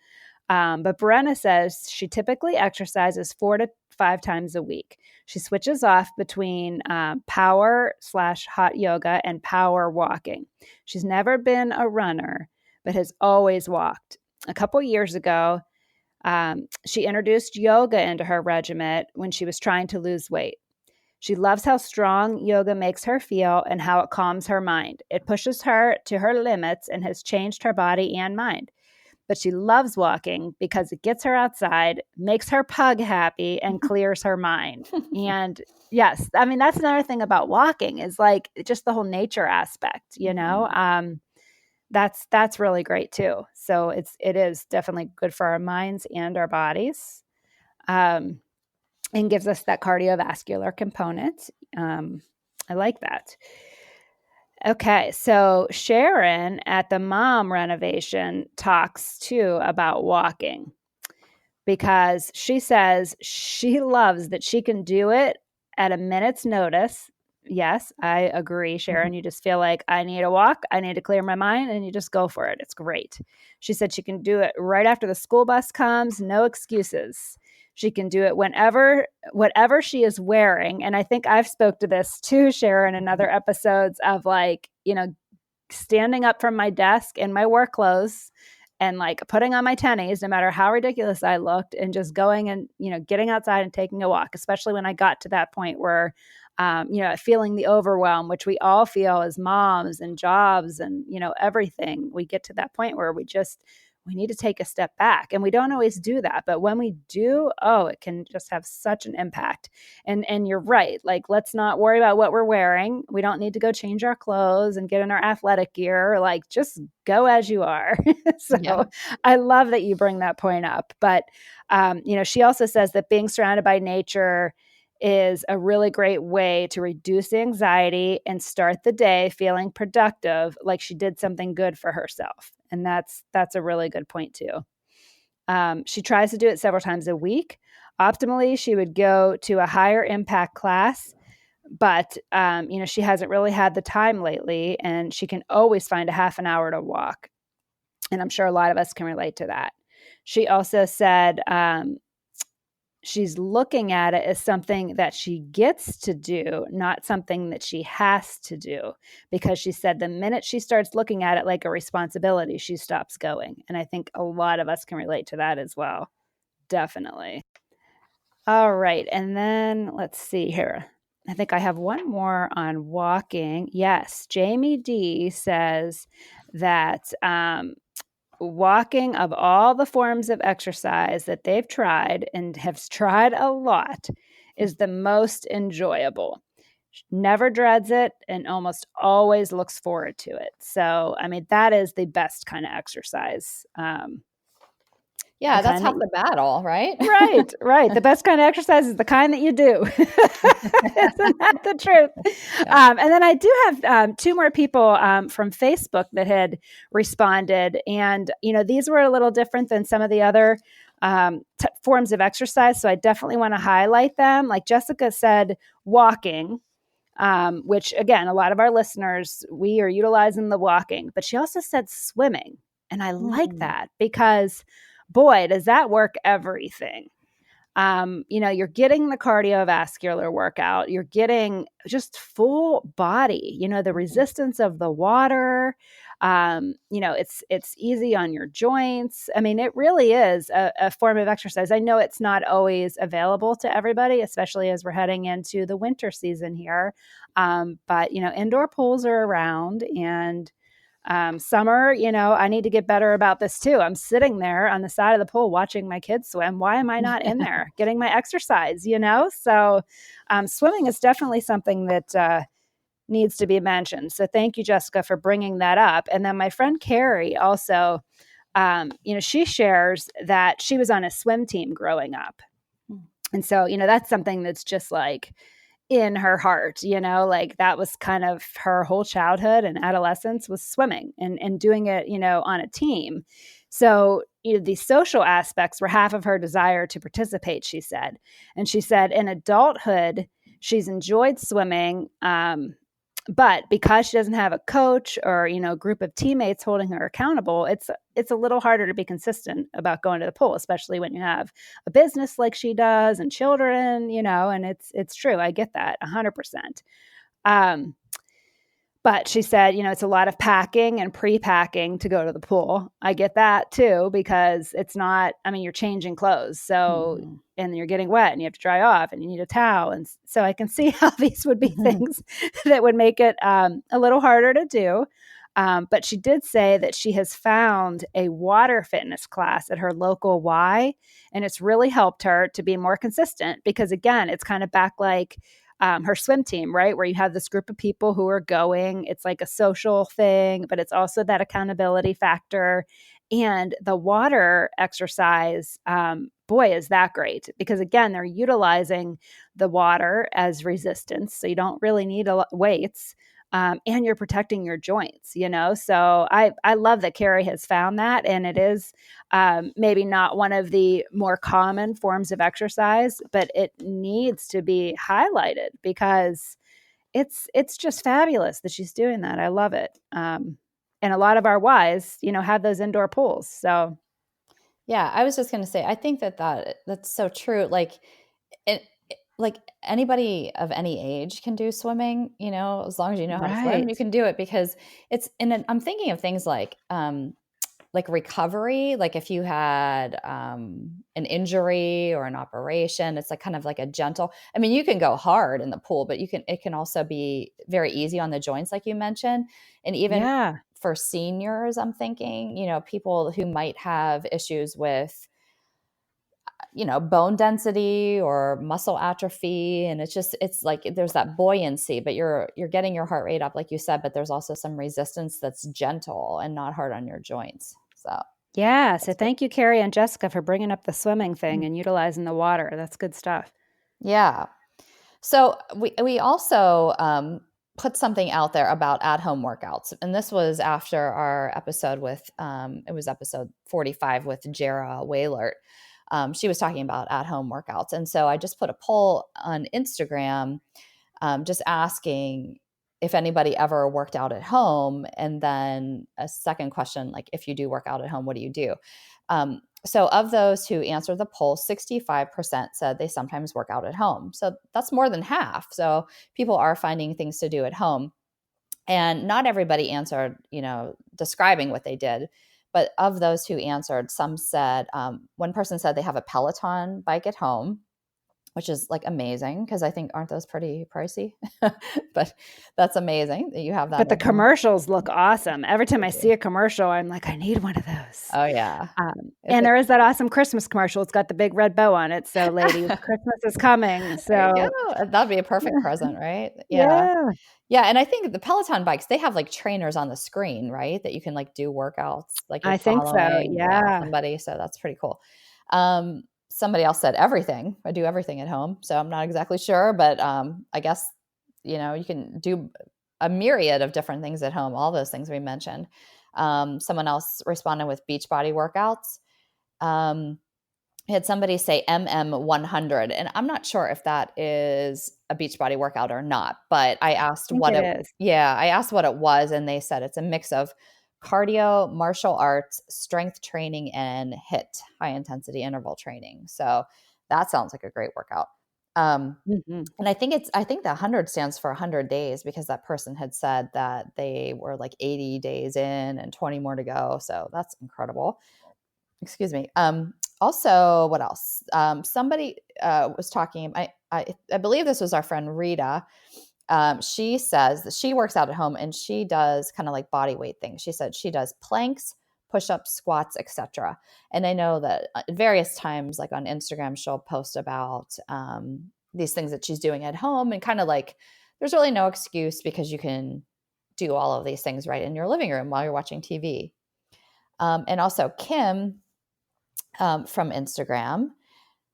But Brenna says she typically exercises 4 to 5 times a week. She switches off between power/hot yoga and power walking. She's never been a runner, but has always walked. A couple years ago, she introduced yoga into her regimen when she was trying to lose weight. She loves how strong yoga makes her feel and how it calms her mind. It pushes her to her limits and has changed her body and mind. But she loves walking because it gets her outside, makes her pug happy, and clears her mind. And yes, I mean, that's another thing about walking is like just the whole nature aspect, you know? That's really great too. So it is definitely good for our minds and our bodies. And gives us that cardiovascular component. I like that. Okay, so Sharon at the mom renovation talks too about walking, because she says she loves that she can do it at a minute's notice. Yes, I agree, Sharon. You just feel like I need a walk, I need to clear my mind, and you just go for it. It's great. She said she can do it right after the school bus comes, no excuses. She can do it whenever, whatever she is wearing. And I think I've spoke to this too, Sharon, in other episodes of like, you know, standing up from my desk in my work clothes and like putting on my tennies, no matter how ridiculous I looked, and just going and, you know, getting outside and taking a walk, especially when I got to that point where, you know, feeling the overwhelm, which we all feel as moms and jobs and, you know, everything. We get to that point where we need to take a step back, and we don't always do that. But when we do, it can just have such an impact. And you're right. Like, let's not worry about what we're wearing. We don't need to go change our clothes and get in our athletic gear. Like, just go as you are. I love that you bring that point up. But, you know, she also says that being surrounded by nature is a really great way to reduce anxiety and start the day feeling productive, like she did something good for herself. And that's a really good point too. She tries to do it several times a week. Optimally, she would go to a higher impact class, but you know, she hasn't really had the time lately, and she can always find a half an hour to walk. And I'm sure a lot of us can relate to that. She also said she's looking at it as something that she gets to do, not something that she has to do, because she said the minute she starts looking at it like a responsibility, she stops going. And I think a lot of us can relate to that as well. Definitely. All right. And then let's see here. I think I have one more on walking. Yes. Jamie D says that walking, of all the forms of exercise that they've tried and have tried a lot, is the most enjoyable. She never dreads it and almost always looks forward to it. So, I mean, that is the best kind of exercise. Yeah, that's half the battle, right? Right. The best kind of exercise is the kind that you do. Isn't that the truth? Yeah. And then I do have 2 more people from Facebook that had responded. And, you know, these were a little different than some of the other forms of exercise. So I definitely want to highlight them. Like Jessica said, walking. Which again, a lot of our listeners, we are utilizing the walking, but she also said swimming. And I like that because boy, does that work everything. You know, you're getting the cardiovascular workout, you're getting just full body, you know, the resistance of the water. You know, it's easy on your joints. I mean, it really is a form of exercise. I know it's not always available to everybody, especially as we're heading into the winter season here. But, you know, indoor pools are around, and summer, you know, I need to get better about this too. I'm sitting there on the side of the pool watching my kids swim. Why am I not in there getting my exercise, you know? So swimming is definitely something that needs to be mentioned. So thank you, Jessica, for bringing that up. And then my friend Carrie also, you know, she shares that she was on a swim team growing up. And so, you know, that's something that's just like in her heart, you know, like that was kind of her whole childhood and adolescence was swimming and doing it, you know, on a team. So, you know, the social aspects were half of her desire to participate, she said. And she said in adulthood, she's enjoyed swimming, But because she doesn't have a coach or, a group of teammates holding her accountable, it's a little harder to be consistent about going to the pool, especially when you have a business like she does and children, and it's true. I get that 100%. But she said, it's a lot of packing and pre-packing to go to the pool. I get that too, because it's not, you're changing clothes. So, and you're getting wet and you have to dry off and you need a towel. And so I can see how these would be things that would make it a little harder to do. But she did say that she has found a water fitness class at her local Y, and it's really helped her to be more consistent because, again, it's kind of back like her swim team, right? Where you have this group of people who are going. It's like a social thing, but it's also that accountability factor. And the water exercise, boy, is that great because, again, they're utilizing the water as resistance. So you don't really need weights. And you're protecting your joints, So I love that Carrie has found that. And it is maybe not one of the more common forms of exercise, but it needs to be highlighted because it's just fabulous that she's doing that. I love it. And a lot of our Ys, have those indoor pools. So yeah, I was just going to say, I think that's so true. Like anybody of any age can do swimming, as long as you know how to swim, you can do it because I'm thinking of things like recovery, like if you had an injury or an operation, it's like kind of like a gentle, you can go hard in the pool, but it can also be very easy on the joints, like you mentioned. And even for seniors, I'm thinking, people who might have issues with bone density or muscle atrophy. And it's like, there's that buoyancy, but you're getting your heart rate up, like you said, but there's also some resistance that's gentle and not hard on your joints. So, yeah. So thank you, Carrie and Jessica, for bringing up the swimming thing and utilizing the water. That's good stuff. Yeah. So we also put something out there about at-home workouts. And this was after our episode with, it was episode 45 with Jara Waylert. She was talking about at-home workouts. And so I just put a poll on Instagram just asking if anybody ever worked out at home. And then a second question, like if you do work out at home, what do you do? So of those who answered the poll, 65% said they sometimes work out at home. So that's more than half. So people are finding things to do at home. And not everybody answered, describing what they did. But of those who answered, some said, one person said they have a Peloton bike at home, which is like amazing because I think, aren't those pretty pricey? But that's amazing that you have that. But the commercials look awesome. Every time I see a commercial, I'm like, I need one of those. Oh, yeah. And there is that awesome Christmas commercial. It's got the big red bow on it. So, ladies, Christmas is coming. So that'd be a perfect present, right? Yeah. Yeah. And I think the Peloton bikes, they have like trainers on the screen, right? That you can like do workouts, like you're I think so. Yeah. somebody. So that's pretty cool. Somebody else said everything. I do everything at home. So I'm not exactly sure, but I guess, you can do a myriad of different things at home, all those things we mentioned. Someone else responded with Beachbody workouts. I had somebody say MM100, and I'm not sure if that is a Beachbody workout or not, but I asked what it is. Yeah, I asked what it was, and they said it's a mix of cardio, martial arts, strength training, and HIIT, high intensity interval training. So that sounds like a great workout. And I think the 100 stands for 100 days because that person had said that they were like 80 days in and 20 more to go. So that's incredible. Excuse me. Also, what else? Somebody was talking, I believe this was our friend Rita. She says that she works out at home and she does kind of like body weight things. She said she does planks, push-ups, squats, etc. And I know that at various times, like on Instagram, she'll post about these things that she's doing at home, and kind of like there's really no excuse because you can do all of these things right in your living room while you're watching TV. And also Kim from Instagram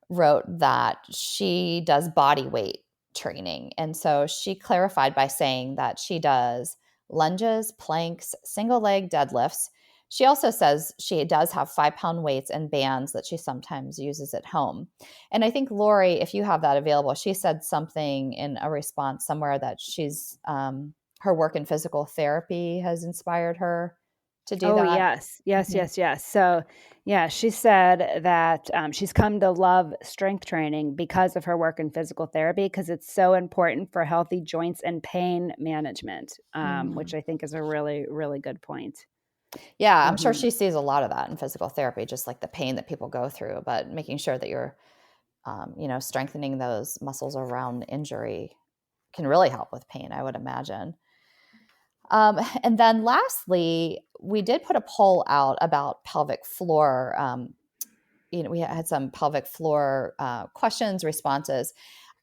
wrote that she does body weight training. And so she clarified by saying that she does lunges, planks, single leg deadlifts. She also says she does have 5-pound weights and bands that she sometimes uses at home. And I think, Laurie, if you have that available, she said something in a response somewhere that she's her work in physical therapy has inspired her to do Oh, that. yes. Yes, Mhm. yes, yes. So, yeah, she said that she's come to love strength training because of her work in physical therapy, because it's so important for healthy joints and pain management, which Mhm. I think is a really, really good point. Yeah, I'm sure Mhm. she sees a lot of that in physical therapy, just like the pain that people go through, but making sure that you're, strengthening those muscles around injury can really help with pain, I would imagine. And then lastly, we did put a poll out about pelvic floor. We had some pelvic floor questions, responses,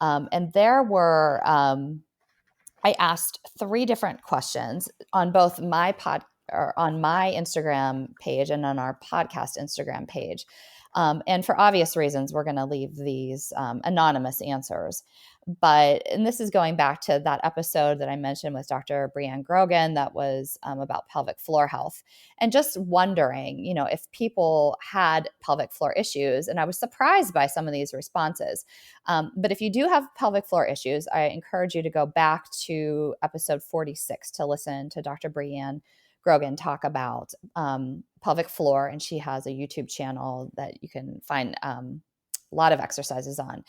and there were. I asked three different questions on both my pod or on my Instagram page and on our podcast Instagram page. And for obvious reasons, we're going to leave these anonymous answers. And this is going back to that episode that I mentioned with Dr. Brianne Grogan that was about pelvic floor health, and just wondering, if people had pelvic floor issues. And I was surprised by some of these responses. But if you do have pelvic floor issues, I encourage you to go back to episode 46 to listen to Dr. Brianne Grogan talk about pelvic floor. And she has a YouTube channel that you can find a lot of exercises on.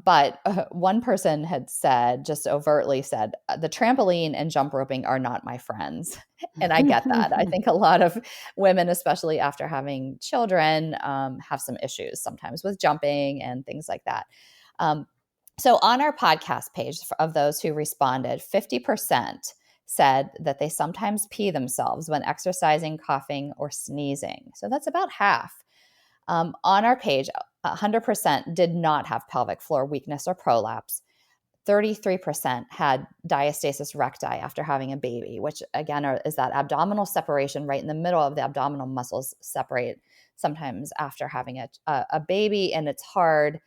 But one person had said, just overtly said, the trampoline and jump roping are not my friends. And I get that. I think a lot of women, especially after having children, have some issues sometimes with jumping and things like that. Um, so on our podcast page of those who responded, 50% said that they sometimes pee themselves when exercising, coughing, or sneezing. So that's about half. On our page, 100% did not have pelvic floor weakness or prolapse. 33% had diastasis recti after having a baby, which again is that abdominal separation right in the middle of the abdominal muscles separate sometimes after having a baby, and it's hard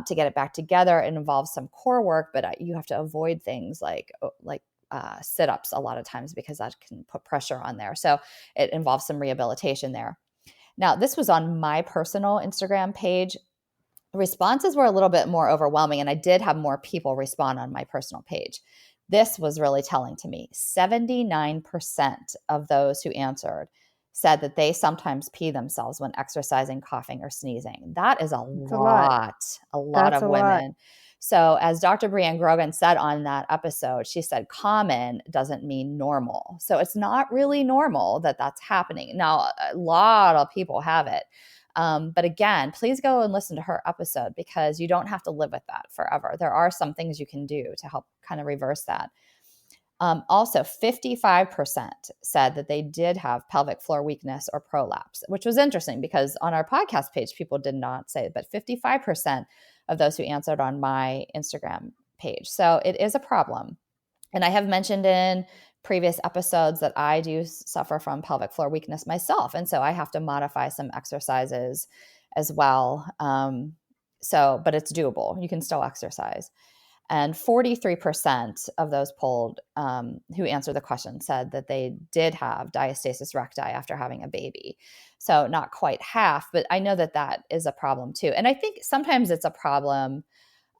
to get it back together. It involves some core work, but you have to avoid things like sit-ups a lot of times because that can put pressure on there. So it involves some rehabilitation there. Now, this was on my personal Instagram page. Responses were a little bit more overwhelming, and I did have more people respond on my personal page. This was really telling to me. 79% of those who answered said that they sometimes pee themselves when exercising, coughing, or sneezing. That is It's a lot. a lot That's of a lot. women. So, as Dr. Brianne Grogan said on that episode, she said common doesn't mean normal. So, it's not really normal that that's happening. Now, a lot of people have it. But again, please go and listen to her episode because you don't have to live with that forever. There are some things you can do to help kind of reverse that. Also, 55% said that they did have pelvic floor weakness or prolapse, which was interesting because on our podcast page, people did not say it, but 55% of those who answered on my Instagram page. So it is a problem. And I have mentioned in previous episodes that I do suffer from pelvic floor weakness myself. And so I have to modify some exercises as well. But it's doable. You can still exercise. And 43% of those polled who answered the question said that they did have diastasis recti after having a baby. So not quite half, but I know that that is a problem too. And I think sometimes it's a problem,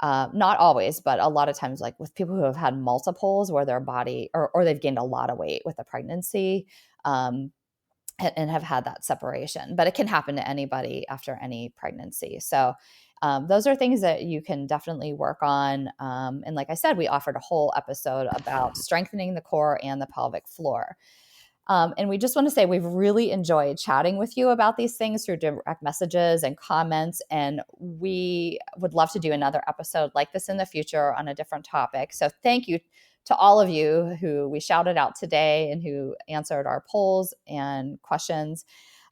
not always, but a lot of times, like with people who have had multiples where their body or they've gained a lot of weight with a pregnancy. And have had that separation, but it can happen to anybody after any pregnancy. So those are things that you can definitely work on. And like I said, we offered a whole episode about strengthening the core and the pelvic floor. And we just want to say we've really enjoyed chatting with you about these things through direct messages and comments. And we would love to do another episode like this in the future on a different topic. So thank you to all of you who we shouted out today and who answered our polls and questions.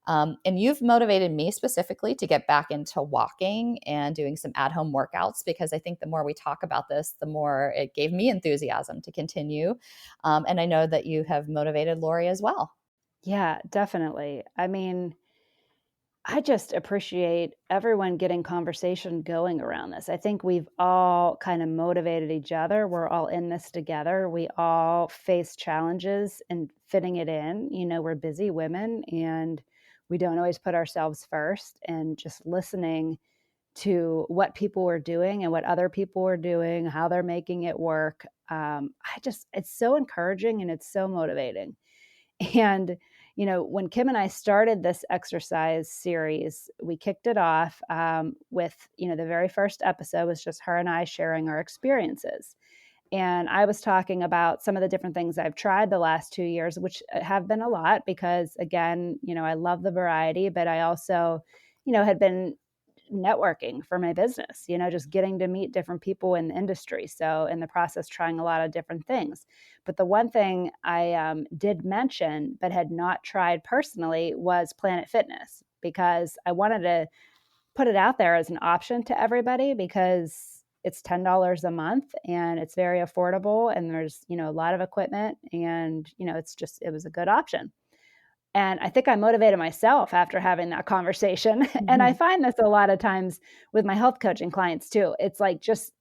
And you've motivated me specifically to get back into walking and doing some at-home workouts because I think the more we talk about this, the more it gave me enthusiasm to continue. And I know that you have motivated Laurie as well. Yeah, definitely. I mean, I just appreciate everyone getting conversation going around this. I think we've all kind of motivated each other. We're all in this together. We all face challenges and fitting it in. We're busy women and we don't always put ourselves first. And just listening to what people were doing and what other people were doing, how they're making it work, it's so encouraging and it's so motivating. And, when Kim and I started this exercise series, we kicked it off with, the very first episode was just her and I sharing our experiences. And I was talking about some of the different things I've tried the last 2 years, which have been a lot because, again, I love the variety, but I also, had been networking for my business, just getting to meet different people in the industry. So in the process, trying a lot of different things. But the one thing I did mention, but had not tried personally, was Planet Fitness, because I wanted to put it out there as an option to everybody, because it's $10 a month and it's very affordable, and there's, a lot of equipment, and, it was a good option. And I think I motivated myself after having that conversation. Mm-hmm. And I find this a lot of times with my health coaching clients too. It's like, just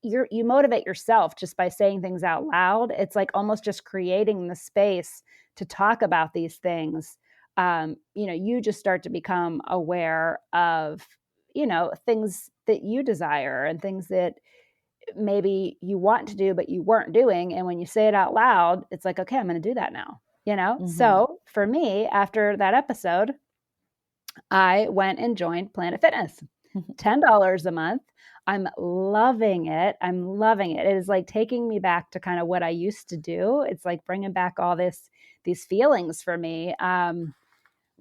you motivate yourself just by saying things out loud. It's like almost just creating the space to talk about these things. You just start to become aware of, things that you desire and things that maybe you want to do, but you weren't doing. And when you say it out loud, it's like, okay, I'm going to do that now. Mm-hmm. So for me, after that episode, I went and joined Planet Fitness, $10 a month. I'm loving it. It is like taking me back to kind of what I used to do. It's like bringing back all these feelings for me.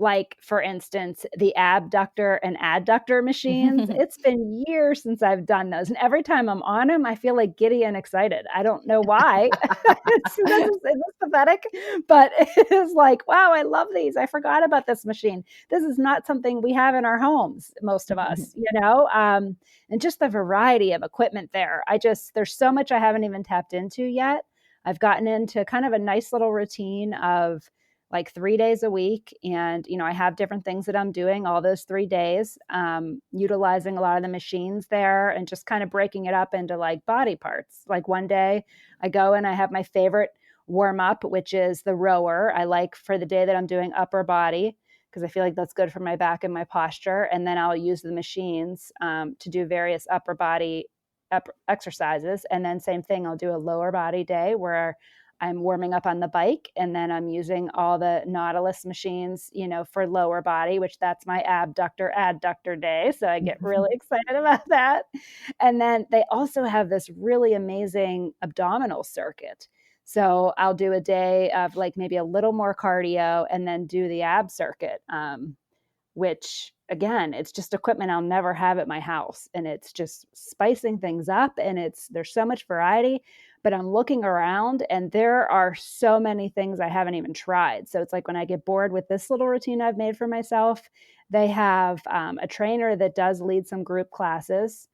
Like, for instance, the abductor and adductor machines. It's been years since I've done those. And every time I'm on them, I feel like giddy and excited. I don't know why. It's pathetic, but it is like, wow, I love these. I forgot about this machine. This is not something we have in our homes, most of us, and just the variety of equipment there. There's so much I haven't even tapped into yet. I've gotten into kind of a nice little routine of like 3 days a week. And, I have different things that I'm doing all those 3 days, utilizing a lot of the machines there and just kind of breaking it up into like body parts. Like one day I go and I have my favorite warm up, which is the rower. I like for the day that I'm doing upper body, because I feel like that's good for my back and my posture. And then I'll use the machines to do various upper body exercises. And then same thing, I'll do a lower body day where I'm warming up on the bike, and then I'm using all the Nautilus machines, for lower body, which that's my abductor adductor day. So I get really excited about that. And then they also have this really amazing abdominal circuit. So I'll do a day of like maybe a little more cardio and then do the ab circuit, which again, it's just equipment I'll never have at my house. And it's just spicing things up, and there's so much variety. But I'm looking around and there are so many things I haven't even tried. So it's like when I get bored with this little routine I've made for myself, they have a trainer that does lead some group classes.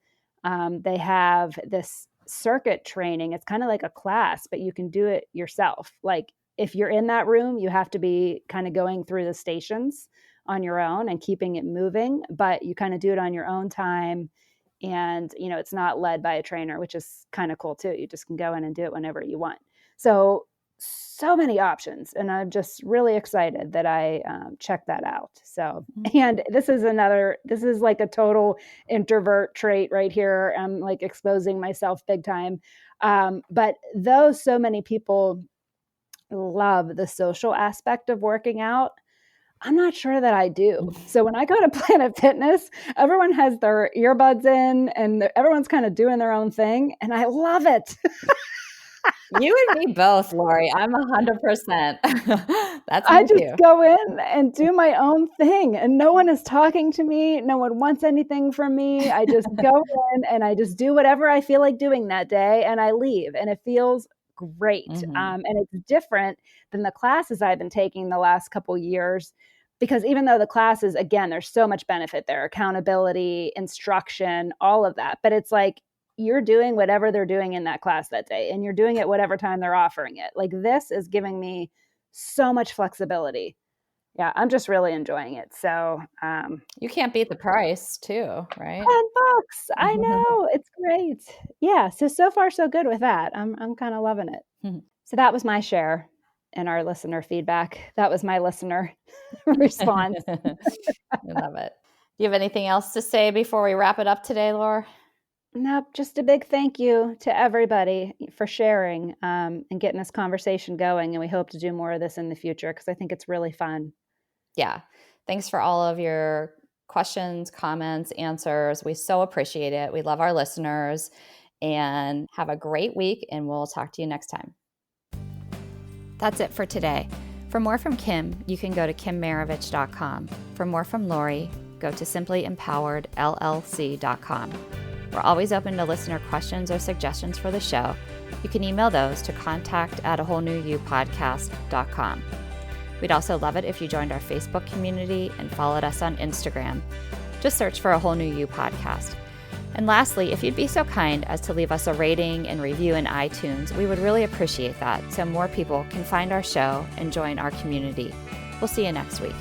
They have this circuit training. It's kind of like a class, but you can do it yourself. Like if you're in that room, you have to be kind of going through the stations on your own and keeping it moving, but you kind of do it on your own time. And, it's not led by a trainer, which is kind of cool too. You just can go in and do it whenever you want. So many options. And I'm just really excited that I checked that out. So, and this is like a total introvert trait right here. I'm like exposing myself big time. But though so many people love the social aspect of working out, I'm not sure that I do. So when I go to Planet Fitness, everyone has their earbuds in and everyone's kind of doing their own thing. And I love it. You and me both, Laurie. I'm 100%. That's me I just too. go in and do my own thing, and no one is talking to me. No one wants anything from me. I just go in and I just do whatever I feel like doing that day, and I leave, and it feels great. And it's different than the classes I've been taking the last couple years, because even though the classes, again, there's so much benefit there, accountability, instruction, all of that. But it's like you're doing whatever they're doing in that class that day, and you're doing it whatever time they're offering it. Like this is giving me so much flexibility. Yeah, I'm just really enjoying it. So you can't beat the price too, right? $10. I know. It's great. Yeah. So far so good with that. I'm kind of loving it. So that was my share and our listener feedback. That was my listener response. I love it. Do you have anything else to say before we wrap it up today, Laura? Nope, just a big thank you to everybody for sharing and getting this conversation going. And we hope to do more of this in the future because I think it's really fun. Yeah. Thanks for all of your questions, comments, answers. We so appreciate it. We love our listeners, and have a great week, and we'll talk to you next time. That's it for today. For more from Kim, you can go to kimmaravich.com. For more from Laurie, go to simplyempoweredllc.com. We're always open to listener questions or suggestions for the show. You can email those to contact@awholenewyoupodcast.com. We'd also love it if you joined our Facebook community and followed us on Instagram. Just search for A Whole New You Podcast. And lastly, if you'd be so kind as to leave us a rating and review in iTunes, we would really appreciate that so more people can find our show and join our community. We'll see you next week.